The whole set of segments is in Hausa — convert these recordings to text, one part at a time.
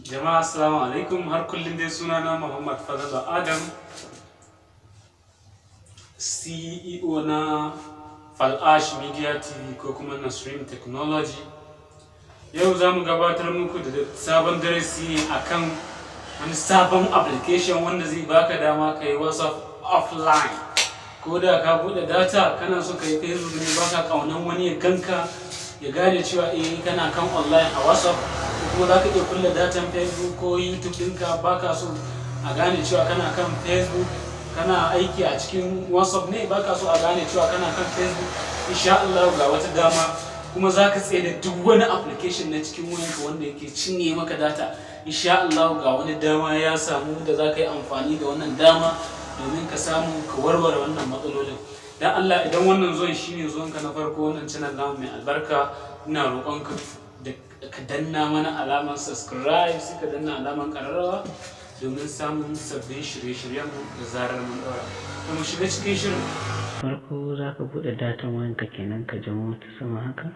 Jama'a assalamu alaikum, har kullum dai sunana Muhammad Fadala Adam, CEO na Fal'ash Media TV ko kuma NASREEM Technology. Yau za mu gabatar muku da sabon darasi ne akan wani sabon application wanda zai baka dama ka yi WhatsApp offline. Ko da ka buɗe data kana so ka yi Facebook ne baka ƙaunan wani ya ganka ya gane cewa kana kan online a WhatsApp, kuma za ka iya kulle datan Facebook ko YouTube ɗinka baka so a gane cewa kana kan Facebook, kana aiki a cikin WhatsApp ne baka so a gane cewa kana kan Facebook. Insha Allah ga wata dama, kuma za ka tsaye da duk wani application na cikin wayanka wanda yake cinye maka data. Insha Allah ga wani dama ya samu da za ka yi amfani da wannan dama domin ka samu ka warware wannan matsalolin. Dan Allah, idan wannan zuwan shine zuwanka na farko wannan channel namu mai albarka, ina roƙonka da ka danna mana alamar subscribe, sai ka danna alamar ƙararrawa domin samun sabbin shirye-shiryenmu da zarar mun ɗora. Mu shiga cikin shirin. Farko za ka buɗe datan wayanka kenan, ka jamo ta sama haka.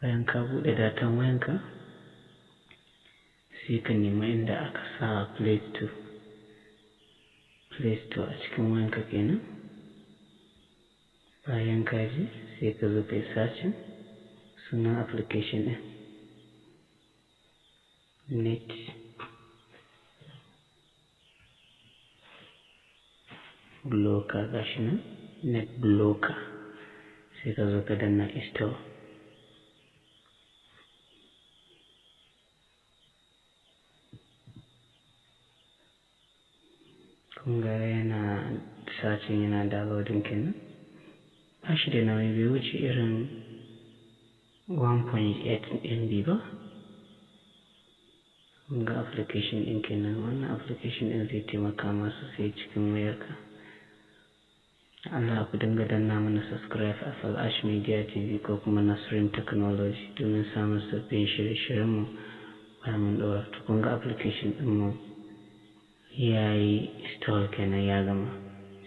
Bayan ka buɗe datan wayanka sai ka nemi inda aka sa Play Store a cikin wayanka kenan. Bayan ka ji sai ka zo kai searching sunan application ɗin, net blocker, gashi nan net blocker. Sai ka zo ka danna install. Kun ga yana searching, yana downloading kenan. Ba shi da nauyi, bai wuce irin 1.8 MB ba. Kun ga application ɗin kenan. Wannan application ɗin zai taimaka masu sai cikin wayarka. Allah ku dinga danna mana subscribe a Fal'ash Media TV ko kuma NASREEM Technology domin samun sabbin shirye-shiryenmu bayan mun ɗora. To kun ga application ɗinmu ya yi install kenan, ya gama.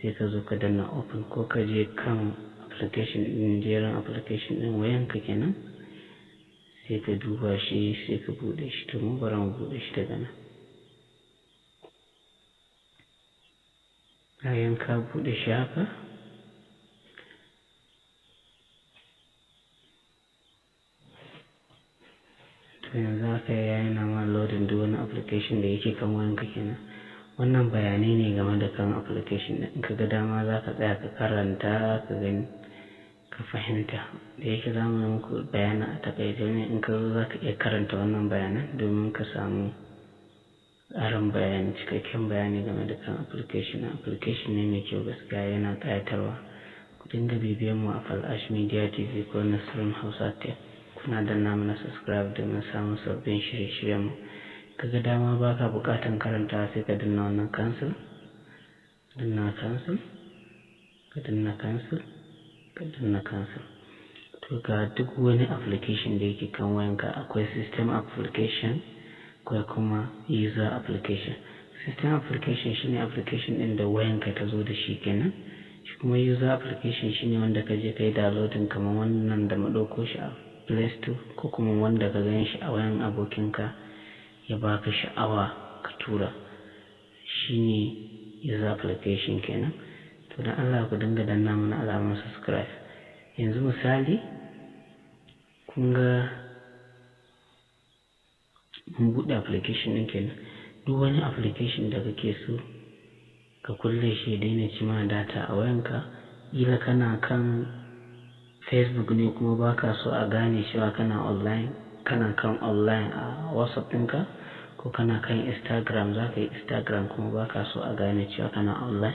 Sai ka zo ka danna open ko ka je kan application ɗin, jerin application ɗin wayanka kenan. Sai ka duba shi, sai ka buɗe shi. To mu bari mu buɗe shi daga nan. Bayan ka buɗe shi haka, to yanzu haka yana ma loading duk wani application da yake kan wayanka kenan. Wannan bayanai ne game da kan application ɗin. In ka ga dama za ka tsaya ka karanta, ka gani, ka fahimta. Da yake za mu yi muku bayanan a takaice ne, in ka zo za ka iya karanta wannan bayanan domin ka samu ƙarin bayani, cikakken bayani game da kan application. Application ne mai kyau gaskiya, yana ƙayatarwa. Ku dinga bibiyan mu a Fal'ash Media TV ko NASREEM Hausa Tech. Kuna danna mana subscribe domin samun sabbin shirye-shiryenmu. Kaga dama baka buƙatan karanta sai ka danna wannan cancel, ka danna cancel, ka danna cancel, ka danna cancel. To ga duk wani application da yake kan wayanka, akwai system application, akwai kuma user application. System application shine application ɗin da wayanka ta zo da shi kenan. Shi kuma user application shine wanda ka je kai downloading, kamar wannan da mu ɗauko shi a Play Store, ko kuma wanda ka gan shi a wayan abokinka ya baka sha'awa ka tura. Shine user application kenan. To dan Allah ku dinga danna mana alamar subscribe. Yanzu misali, kun ga mun buɗe application ɗin kenan. Duk wani application da kake so ka kulle shi ya daina ci ma data a wayanka. Kila kana kan Facebook ne kuma baka so a gane cewa kana online, kana kan online a WhatsApp ɗinka, ko kana kan Instagram, za ka yi Instagram kuma baka so a gane cewa kana online.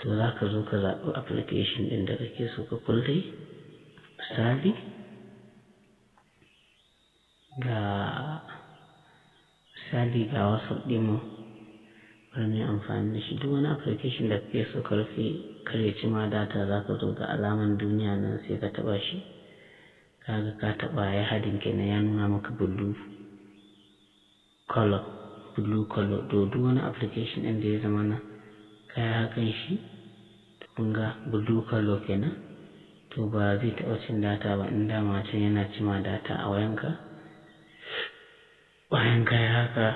To za ka zo ka zaɓi application ɗin da kake so ka kulle. Misali ga WhatsApp ɗinmu, bari mu yi amfani da shi. Duk wani application da kake so ka rufe kar ya ci ma data, za ka zo ga alaman duniya nan sai ka taɓa shi. Kaga ka taɓa ya hadin kenan, ya nuna maka blue color. To duk wani application ɗin da ya zama na kaya hakan shi, to kun ga blue color kenan. To ba zai taɓa cin data ba in dama can yana ci ma data a wayanka. bayan kai haka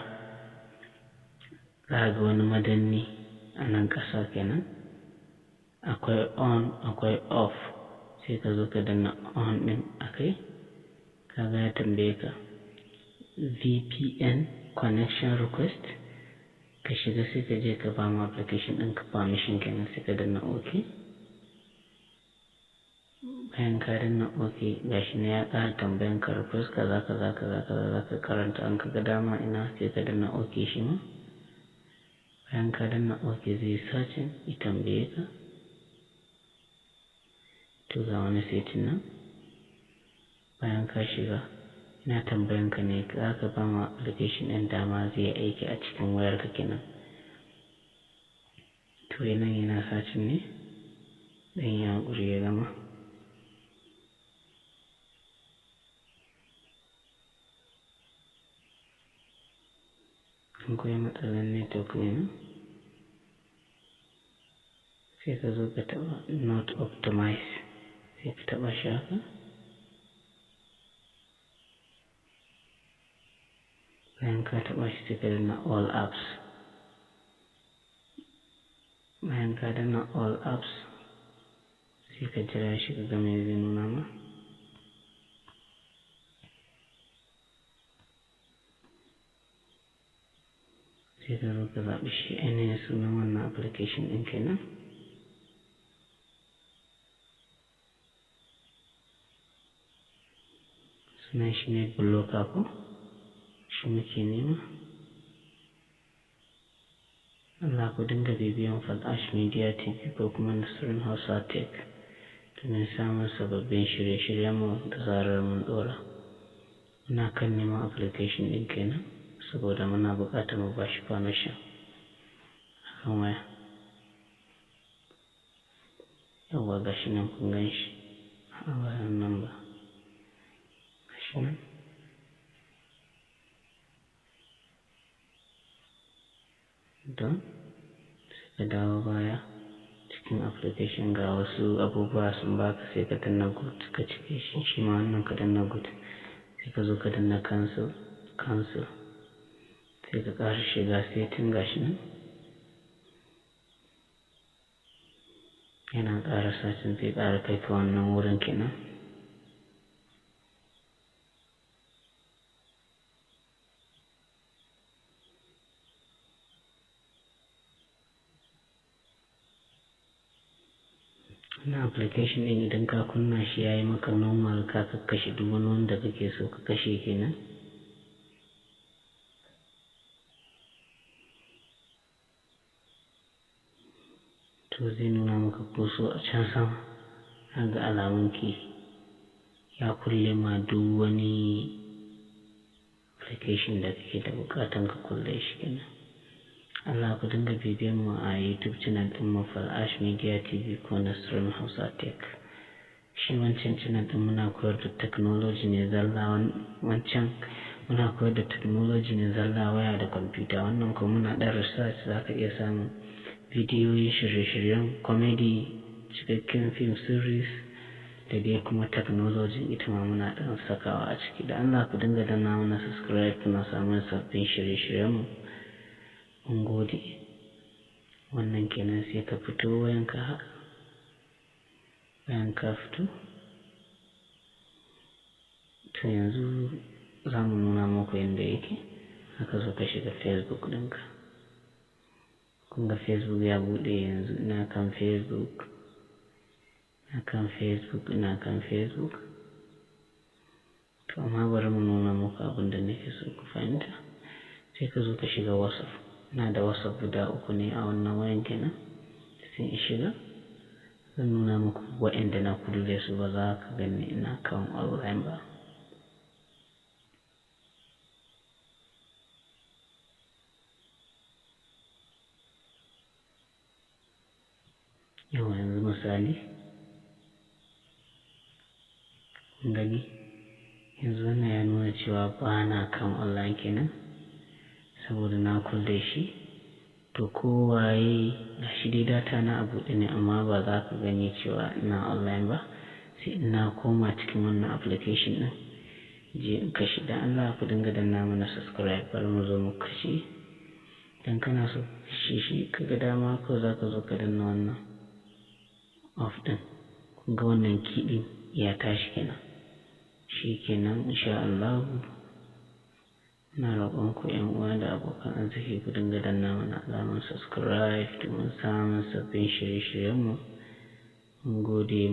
za ga wani madanni a nan ƙasa kenan, akwai on akwai off, sai ka zo ka danna on ɗin akai, kaga ya tambaye ka VPN connection request, ka shiga sai ka je ka ba mu application ɗin ka permission kenan, sai ka danna OK. Bayan ka danna OK, gashi ne ya ƙara tambayan ka request kaza kaza kaza kaza, za ka karanta an ka ga dama ina, sai ka danna OK shi ma. Bayan ka danna OK zai searching ya tambaye ka, to ga wani setting nan. Bayan ka shiga ina tambayan ka ne za ka ba ma application ɗin dama zai aiki a cikin wayar ka kenan. To yana searching ne, dan ya haƙuri ya gama. Akwai matsalar network ne, sai ka zo ka taɓa not optimize, sai ka taɓa shi haka. Bayan ka taɓa shi sai ka danna all apps. Bayan ka danna all apps sai ka jira shi ka ga me zai nuna ma. Sai ka zo ka zaɓi shi ainihin sunan wannan application ɗin kenan. Sunan shi ne blocker ko? Shi muke nema. Allah ku dinga bibiyan Falash Media TV ko kuma NASREEM Hausa Tech domin samun sababbin shirye-shiryenmu da zarar mun ɗora. Muna kan neman application ɗin kenan, saboda muna buƙatar mu bashi permission akan waya. Yawwa gashi nan kun gan shi a bayan nan ba. Gashi nan. Don sai ka dawo baya cikin application, ga wasu abubuwa sun baka, sai ka danna good ka cike shi, shi ma wannan ka danna good, sai ka zo ka danna cancel, sai ka ƙara shiga setting. gashi nan yana ƙara sacin, zai ƙara kai ka wannan wurin kenan. Wannan application ɗin idan ka kunna shi ya yi maka normal, ka kakkashe duk wani wanda kake so ka kashe kenan. To zai nuna maka kuso a can sama, ga alamun ki ya kulle ma duk wani application da kake da buƙatan ka kulle shi kenan. Allah ku dinga bibiyan mu a YouTube channel ɗin mu Falash Media TV ko NASREEM Hausa Tech. Shi wancan channel ɗin muna koyar da technology ne zalla, wancan muna koyar da technology ne zalla, waya da kwamfuta. Wannan kuma muna ɗan research, za ka iya samun bidiyoyi, shirye-shiryen comedy, cikakken film series da dai kuma technology ita ma muna ɗan sakawa a ciki. Da Allah ku dinga danna mana subscribe, kuna samun sabbin shirye-shiryen mu. Mun gode. Wannan kenan, sai ka fito wayanka haka. Bayan ka fito, to yanzu za mu nuna muku yadda yake. Haka zo ka shiga Facebook ɗinka. Kun ga Facebook ya buɗe yanzu. Ina kan Facebook. To amma bari mu nuna muku abin da nake so ku fahimta. Sai ka zo ka shiga WhatsApp. Ina da WhatsApp guda 3 ne a wannan wayan kenan. Sai in shiga, zan nuna muku waɗanda na kulle su, ba za ka gani ina kan online ba. Yau yanzu misali, kun gani yanzu wannan ya nuna cewa ba na kan online kenan, saboda na kulle shi. To kowaye ga shi dai data na a buɗe ne, amma ba za ka gani cewa ina online ba sai ina koma cikin wannan application ɗin. je in kashe. Dan Allah ku dinga danna mana subscribe, bari mu zo mu kashe. Dan kana so shi kaga dama ko za ka zo ka danna wannan off din. Kun ga wannan kiɗin ya tashi kenan. Shi kenan insha Allah. Na roƙon ku ƴan uwa da abokan arziki ku dinga danna mana alamar subscribe domin samun sabbin shirye-shiryenmu. Mun gode.